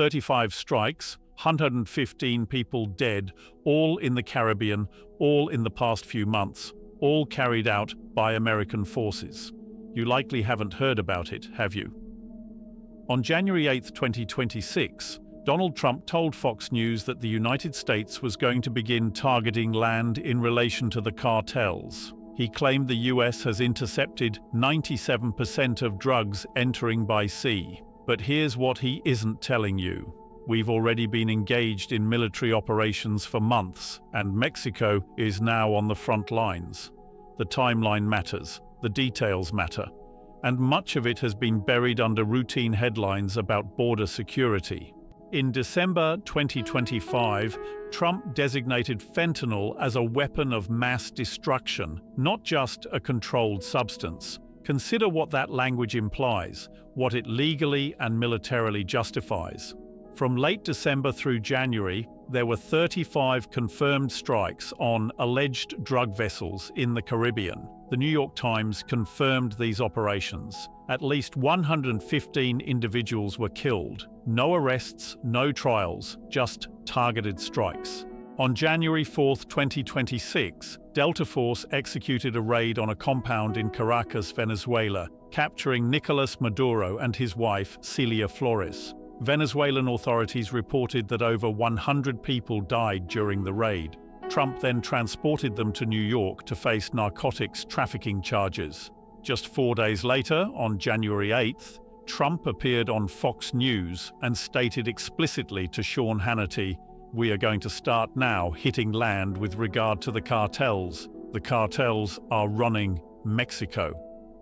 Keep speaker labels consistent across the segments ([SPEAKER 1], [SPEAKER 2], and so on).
[SPEAKER 1] 35 strikes, 115 people dead, all in the Caribbean, all in the past few months, all carried out by American forces. You likely haven't heard about it, have you? On January 8, 2026, Donald Trump told Fox News that the United States was going to begin targeting land in relation to the cartels. He claimed the US has intercepted 97% of drugs entering by sea. But here's what he isn't telling you. We've already been engaged in military operations for months, and Mexico is now on the front lines. The timeline matters, the details matter, and much of it has been buried under routine headlines about border security. In December 2025, Trump designated fentanyl as a weapon of mass destruction, not just a controlled substance. Consider what that language implies, what it legally and militarily justifies. From late December through January, there were 35 confirmed strikes on alleged drug vessels in the Caribbean. The New York Times confirmed these operations. At least 115 individuals were killed. No arrests, no trials, just targeted strikes. On January 4, 2026, Delta Force executed a raid on a compound in Caracas, Venezuela, capturing Nicolas Maduro and his wife, Celia Flores. Venezuelan authorities reported that over 100 people died during the raid. Trump then transported them to New York to face narcotics trafficking charges. Just 4 days later, on January 8th, Trump appeared on Fox News and stated explicitly to Sean Hannity, "We are going to start now hitting land with regard to the cartels. The cartels are running Mexico."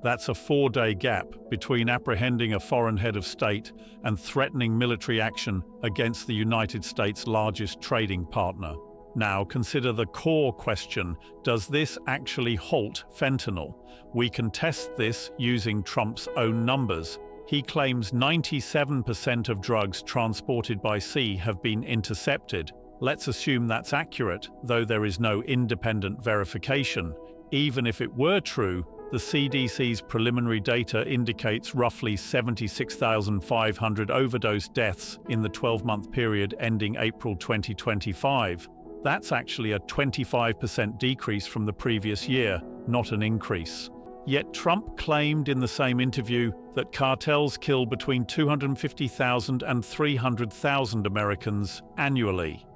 [SPEAKER 1] That's a 4-day gap between apprehending a foreign head of state and threatening military action against the United States' largest trading partner. Now consider the core question: does this actually halt fentanyl? We can test this using Trump's own numbers. He claims 97% of drugs transported by sea have been intercepted. Let's assume that's accurate, though there is no independent verification. Even if it were true, the CDC's preliminary data indicates roughly 76,500 overdose deaths in the 12-month period ending April 2025. That's actually a 25% decrease from the previous year, not an increase. Yet Trump claimed in the same interview that cartels kill between 250,000 and 300,000 Americans annually.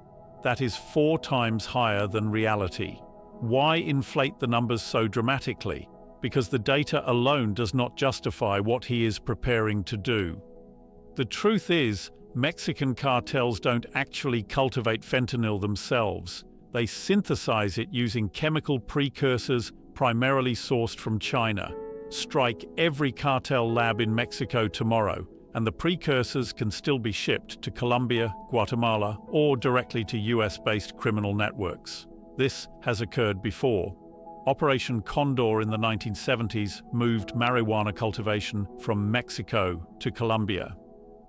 [SPEAKER 1] That is 4 times higher than reality. Why inflate the numbers so dramatically? Because the data alone does not justify what he is preparing to do. The truth is, Mexican cartels don't actually cultivate fentanyl themselves. They synthesize it using chemical precursors primarily sourced from China. Strike every cartel lab in Mexico tomorrow, and the precursors can still be shipped to Colombia, Guatemala, or directly to US-based criminal networks. This has occurred before. Operation Condor in the 1970s moved marijuana cultivation from Mexico to Colombia.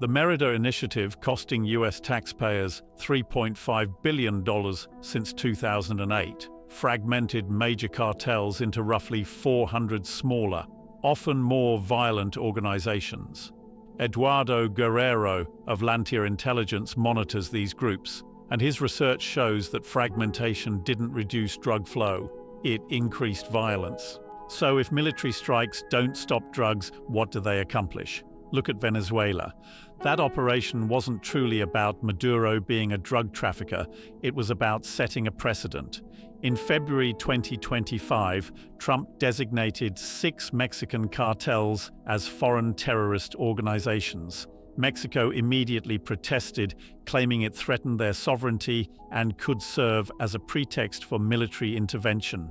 [SPEAKER 1] The Merida initiative, costing US taxpayers $3.5 billion since 2008, fragmented major cartels into roughly 400 smaller, often more violent organizations. Eduardo Guerrero of Lantier Intelligence monitors these groups, and his research shows that fragmentation didn't reduce drug flow, it increased violence. So if military strikes don't stop drugs, what do they accomplish? Look at Venezuela. That operation wasn't truly about Maduro being a drug trafficker, it was about setting a precedent. In February 2025, Trump designated 6 Mexican cartels as foreign terrorist organizations. Mexico immediately protested, claiming it threatened their sovereignty and could serve as a pretext for military intervention.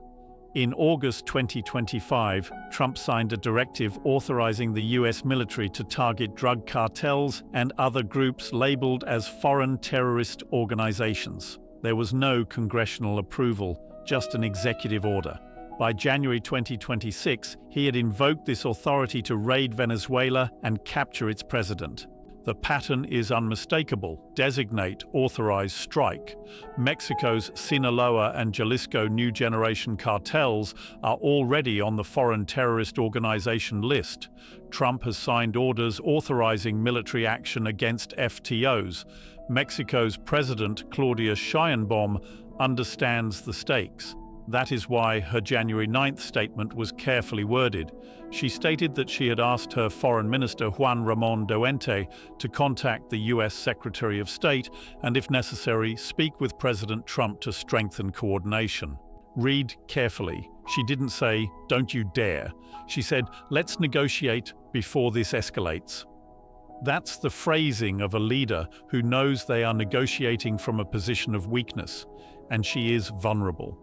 [SPEAKER 1] In August 2025, Trump signed a directive authorizing the US military to target drug cartels and other groups labeled as foreign terrorist organizations. There was no congressional approval, just an executive order. By January 2026, he had invoked this authority to raid Venezuela and capture its president. The pattern is unmistakable. Designate, authorize, strike. Mexico's Sinaloa and Jalisco New Generation cartels are already on the Foreign Terrorist Organization list. Trump has signed orders authorizing military action against FTOs. Mexico's President, Claudia Sheinbaum, understands the stakes. That is why her January 9th statement was carefully worded. She stated that she had asked her Foreign Minister Juan Ramon Duente to contact the U.S. Secretary of State and, if necessary, speak with President Trump to strengthen coordination. Read carefully. She didn't say, "Don't you dare." She said, "Let's negotiate before this escalates." That's the phrasing of a leader who knows they are negotiating from a position of weakness, and she is vulnerable.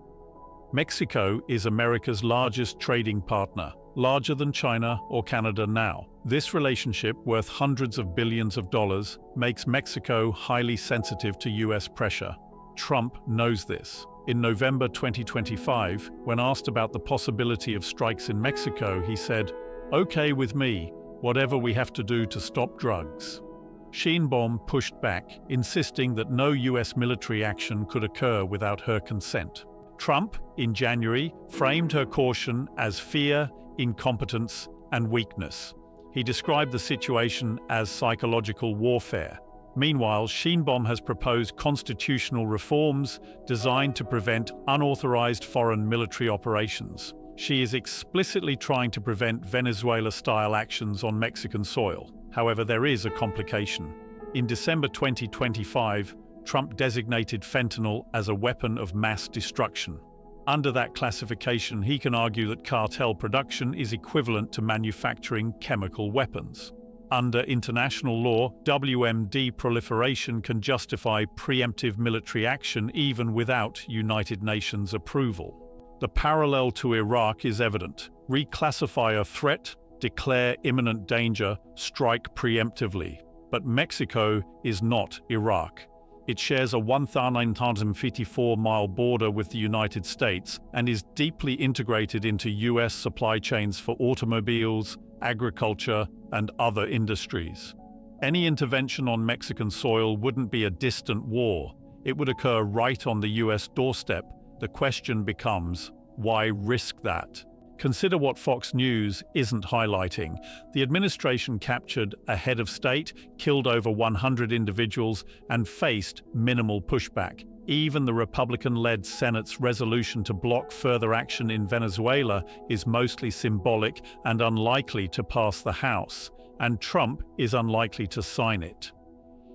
[SPEAKER 1] Mexico is America's largest trading partner, larger than China or Canada now. This relationship, worth hundreds of billions of dollars, makes Mexico highly sensitive to U.S. pressure. Trump knows this. In November 2025, when asked about the possibility of strikes in Mexico, he said, "Okay with me, whatever we have to do to stop drugs." Sheinbaum pushed back, insisting that no U.S. military action could occur without her consent. Trump, in January, framed her caution as fear, incompetence, and weakness. He described the situation as psychological warfare. Meanwhile, Sheinbaum has proposed constitutional reforms designed to prevent unauthorized foreign military operations. She is explicitly trying to prevent Venezuela-style actions on Mexican soil. However, there is a complication. In December 2025, Trump designated fentanyl as a weapon of mass destruction. Under that classification, he can argue that cartel production is equivalent to manufacturing chemical weapons. Under international law, WMD proliferation can justify preemptive military action even without United Nations approval. The parallel to Iraq is evident. Reclassify a threat, declare imminent danger, strike preemptively. But Mexico is not Iraq. It shares a 1,954-mile border with the United States and is deeply integrated into U.S. supply chains for automobiles, agriculture, and other industries. Any intervention on Mexican soil wouldn't be a distant war. It would occur right on the U.S. doorstep. The question becomes, why risk that? Consider what Fox News isn't highlighting. The administration captured a head of state, killed over 100 individuals, and faced minimal pushback. Even the Republican-led Senate's resolution to block further action in Venezuela is mostly symbolic and unlikely to pass the House, and Trump is unlikely to sign it.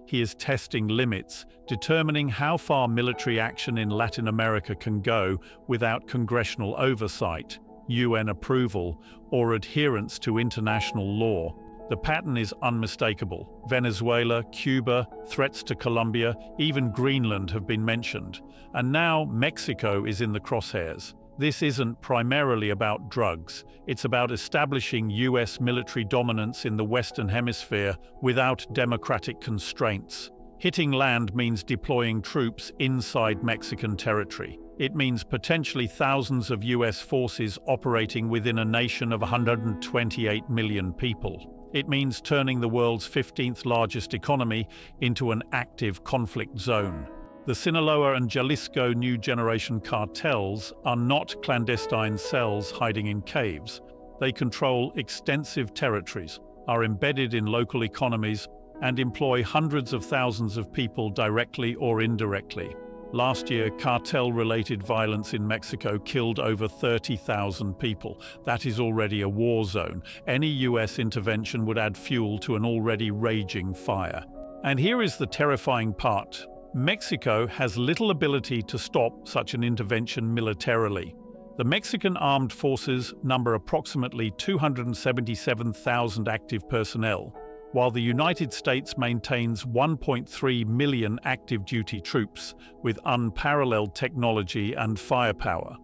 [SPEAKER 1] He is testing limits, determining how far military action in Latin America can go without congressional oversight, UN approval, or adherence to international law. The pattern is unmistakable. Venezuela, Cuba, threats to Colombia, even Greenland have been mentioned. And now Mexico is in the crosshairs. This isn't primarily about drugs. It's about establishing US military dominance in the Western Hemisphere without democratic constraints. Hitting land means deploying troops inside Mexican territory. It means potentially thousands of US forces operating within a nation of 128 million people. It means turning the world's 15th largest economy into an active conflict zone. The Sinaloa and Jalisco New Generation cartels are not clandestine cells hiding in caves. They control extensive territories, are embedded in local economies, and employ hundreds of thousands of people directly or indirectly. Last year, cartel-related violence in Mexico killed over 30,000 people. That is already a war zone. Any US intervention would add fuel to an already raging fire. And here is the terrifying part. Mexico has little ability to stop such an intervention militarily. The Mexican armed forces number approximately 277,000 active personnel, while the United States maintains 1.3 million active duty troops with unparalleled technology and firepower.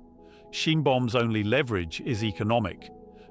[SPEAKER 1] Sheinbaum's only leverage is economic,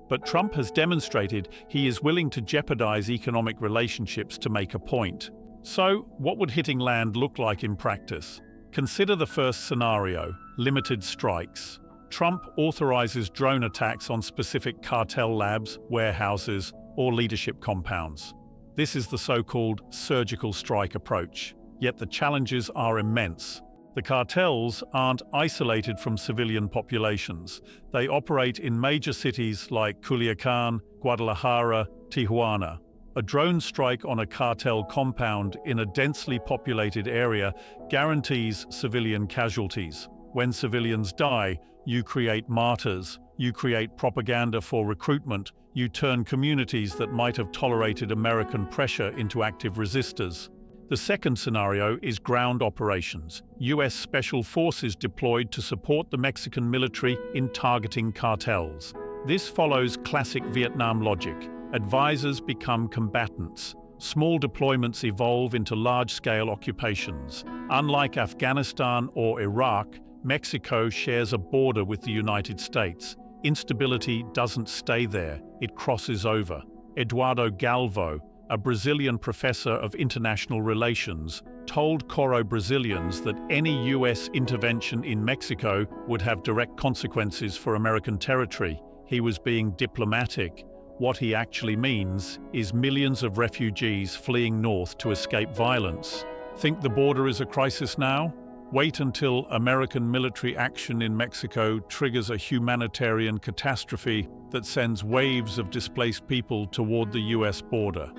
[SPEAKER 1] but Trump has demonstrated he is willing to jeopardize economic relationships to make a point. So, what would hitting land look like in practice? Consider the first scenario: limited strikes. Trump authorizes drone attacks on specific cartel labs, warehouses, or leadership compounds. This is the so-called surgical strike approach. Yet the challenges are immense. The cartels aren't isolated from civilian populations. They operate in major cities like Culiacan, Guadalajara, Tijuana. A drone strike on a cartel compound in a densely populated area guarantees civilian casualties. When civilians die, you create martyrs, you create propaganda for recruitment, you turn communities that might have tolerated American pressure into active resistors. The second scenario is ground operations. US special forces deployed to support the Mexican military in targeting cartels. This follows classic Vietnam logic. Advisors become combatants. Small deployments evolve into large-scale occupations. Unlike Afghanistan or Iraq, Mexico shares a border with the United States. Instability doesn't stay there, it crosses over. Eduardo Galvo, a Brazilian professor of international relations, told Coro Brazilians that any US intervention in Mexico would have direct consequences for American territory. He was being diplomatic. What he actually means is millions of refugees fleeing north to escape violence. Think the border is a crisis now? Wait until American military action in Mexico triggers a humanitarian catastrophe that sends waves of displaced people toward the US border.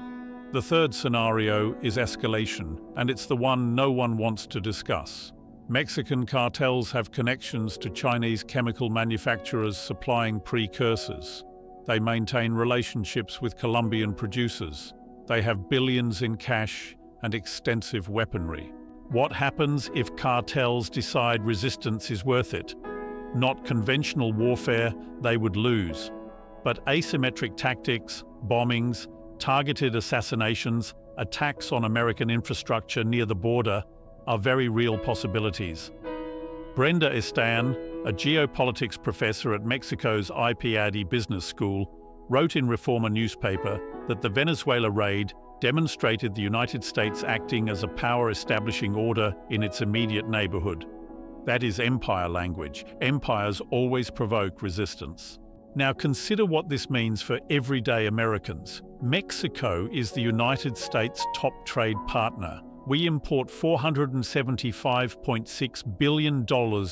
[SPEAKER 1] The third scenario is escalation, and it's the one no one wants to discuss. Mexican cartels have connections to Chinese chemical manufacturers supplying precursors. They maintain relationships with Colombian producers. They have billions in cash and extensive weaponry. What happens if cartels decide resistance is worth it? Not conventional warfare, they would lose. But asymmetric tactics, bombings, targeted assassinations, attacks on American infrastructure near the border are very real possibilities. Brenda Estan, a geopolitics professor at Mexico's IPADI Business School, wrote in Reformer newspaper that the Venezuela raid demonstrated the United States acting as a power establishing order in its immediate neighborhood. That is empire language. Empires always provoke resistance. Now consider what this means for everyday Americans. Mexico is the United States' top trade partner. We import $475.6 billion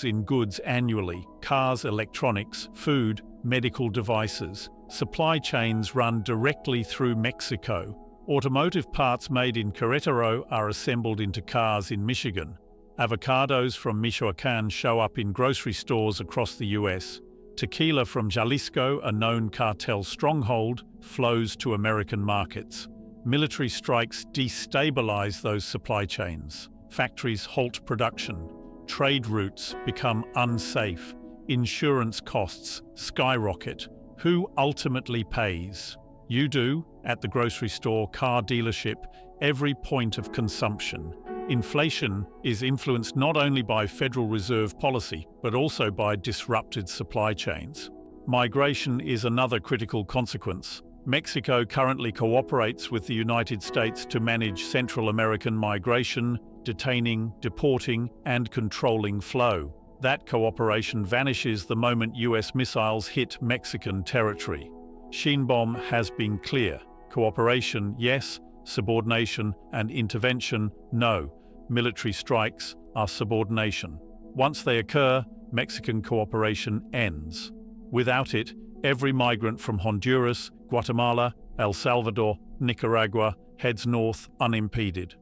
[SPEAKER 1] in goods annually: cars, electronics, food, medical devices. Supply chains run directly through Mexico. Automotive parts made in Querétaro are assembled into cars in Michigan. Avocados from Michoacán show up in grocery stores across the US. Tequila from Jalisco, a known cartel stronghold, flows to American markets. Military strikes destabilize those supply chains. Factories halt production. Trade routes become unsafe. Insurance costs skyrocket. Who ultimately pays? You do, at the grocery store, car dealership, every point of consumption. Inflation is influenced not only by Federal Reserve policy, but also by disrupted supply chains. Migration is another critical consequence. Mexico currently cooperates with the United States to manage Central American migration, detaining, deporting, and controlling flow. That cooperation vanishes the moment US missiles hit Mexican territory. Sheinbaum has been clear. Cooperation, yes. Subordination and intervention, no. Military strikes are subordination. Once they occur, Mexican cooperation ends. Without it, every migrant from Honduras, Guatemala, El Salvador, Nicaragua heads north unimpeded.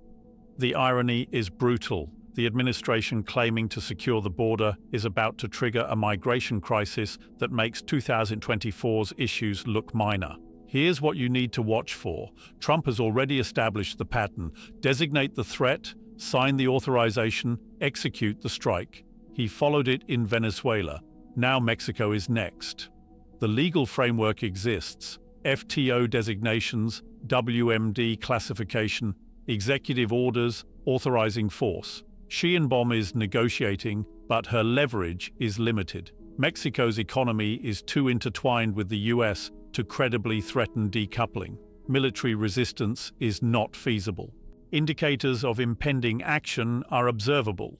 [SPEAKER 1] The irony is brutal. The administration claiming to secure the border is about to trigger a migration crisis that makes 2024's issues look minor. Here's what you need to watch for. Trump has already established the pattern. Designate the threat, sign the authorization, execute the strike. He followed it in Venezuela. Now Mexico is next. The legal framework exists. FTO designations, WMD classification, executive orders authorizing force. Sheinbaum is negotiating, but her leverage is limited. Mexico's economy is too intertwined with the US to credibly threaten decoupling. Military resistance is not feasible. Indicators of impending action are observable.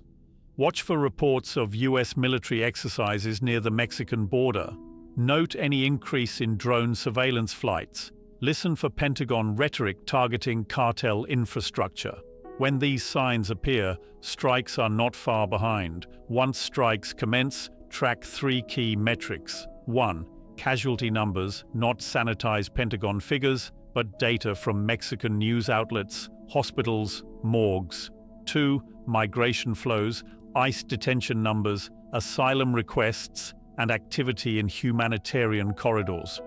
[SPEAKER 1] Watch for reports of US military exercises near the Mexican border. Note any increase in drone surveillance flights. Listen for Pentagon rhetoric targeting cartel infrastructure. When these signs appear, strikes are not far behind. Once strikes commence, track 3 key metrics. 1. Casualty numbers, not sanitized Pentagon figures, but data from Mexican news outlets, hospitals, morgues. 2. Migration flows, ICE detention numbers, asylum requests, and activity in humanitarian corridors.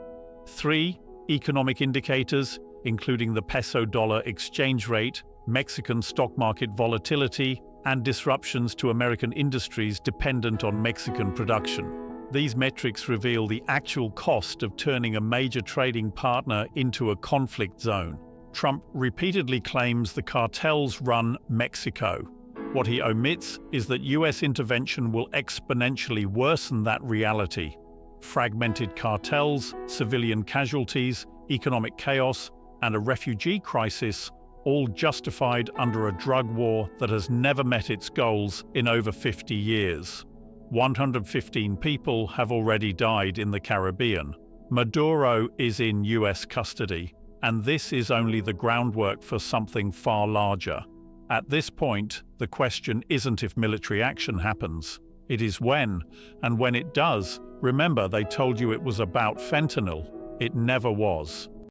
[SPEAKER 1] 3. Economic indicators, including the peso-dollar exchange rate, Mexican stock market volatility, and disruptions to American industries dependent on Mexican production. These metrics reveal the actual cost of turning a major trading partner into a conflict zone. Trump repeatedly claims the cartels run Mexico. What he omits is that US intervention will exponentially worsen that reality. Fragmented cartels, civilian casualties, economic chaos, and a refugee crisis, all justified under a drug war that has never met its goals in over 50 years. 115 people have already died in the Caribbean. Maduro is in US custody, and this is only the groundwork for something far larger. At this point, the question isn't if military action happens. It is when, and when it does, remember they told you it was about fentanyl. It never was.